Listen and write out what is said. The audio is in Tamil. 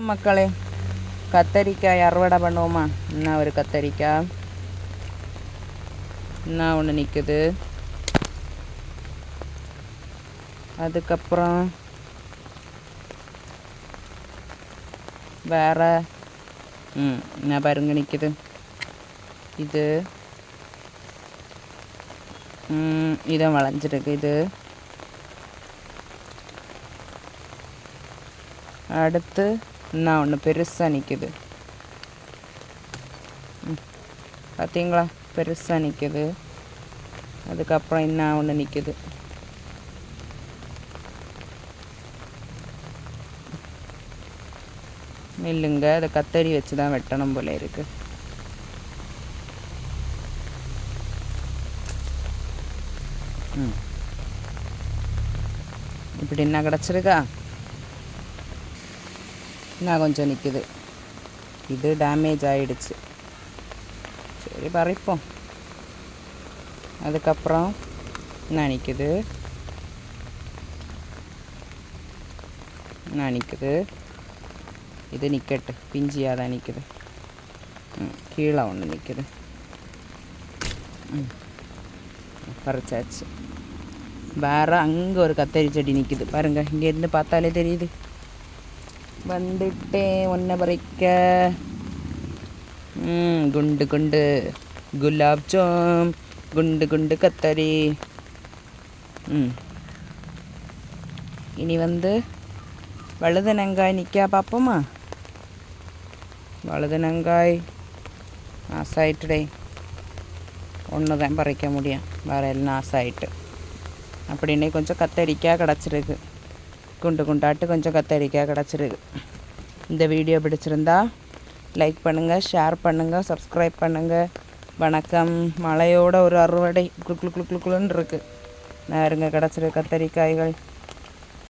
மக்களே, கத்தரிக்காய் அறுவடை பண்ணுவோமா? என்ன ஒரு கத்தரிக்காய் என்ன ஒன்று நிற்குது. அதுக்கப்புறம் வேறு என்ன பாருங்க நிற்குது. இது இதான் வளைஞ்சிருக்கு. இது அடுத்து என்ன ஒன்று பெருசாக நிற்குது. பார்த்தீங்களா, பெருசாக நிற்குது. அதுக்கப்புறம் என்ன ஒன்று நிற்குது. இல்லைங்க, அதை கத்தரி வச்சு தான் வெட்டணும் போல இருக்குது. இப்படி என்ன கிடச்சிருக்கா? என்ன கொஞ்சம் நிற்குது. இது டேமேஜ் ஆகிடுச்சு. சரி, பறிப்போம். அதுக்கப்புறம் என்ன நிற்குது. என்ன நிற்குது. இது நிற்கட்டு, பிஞ்சியாக தான் நிற்குது. கீழே ஒன்று நிற்குது. பறிச்சாச்சு. வேறு அங்கே ஒரு கத்தரி செடி நிற்குது பாருங்கள். இங்கேருந்து பார்த்தாலே தெரியுது. வந்துட்டேன் ஒன்றை பறிக்க. குண்டு குண்டு குலாப் ஜாம், குண்டு குண்டு கத்தரி. இனி வழுதனங்காய் நிற்கா பார்ப்போமா? வழுதனங்காய் நாசாயிட்டுடே. ஒன்று தான் பறிக்க முடியும், வேறு எல்லாம் நாசாயிட்டு. அப்படின்னே கொஞ்சம் கத்தரிக்காய் கிடச்சிருக்கு. குண்டு குண்டாட்டு கொஞ்சம் கத்தரிக்காய் கிடச்சிருக்கு. இந்த வீடியோ பிடிச்சிருந்தா லைக் பண்ணுங்கள், ஷேர் பண்ணுங்கள், சப்ஸ்கிரைப் பண்ணுங்கள். வணக்கம். மழையோட ஒரு அறுவடை குளு குளு குளு குளுன்னு இருக்குது. நேருங்க கிடச்சிருக்கு கத்தரிக்காய்கள்.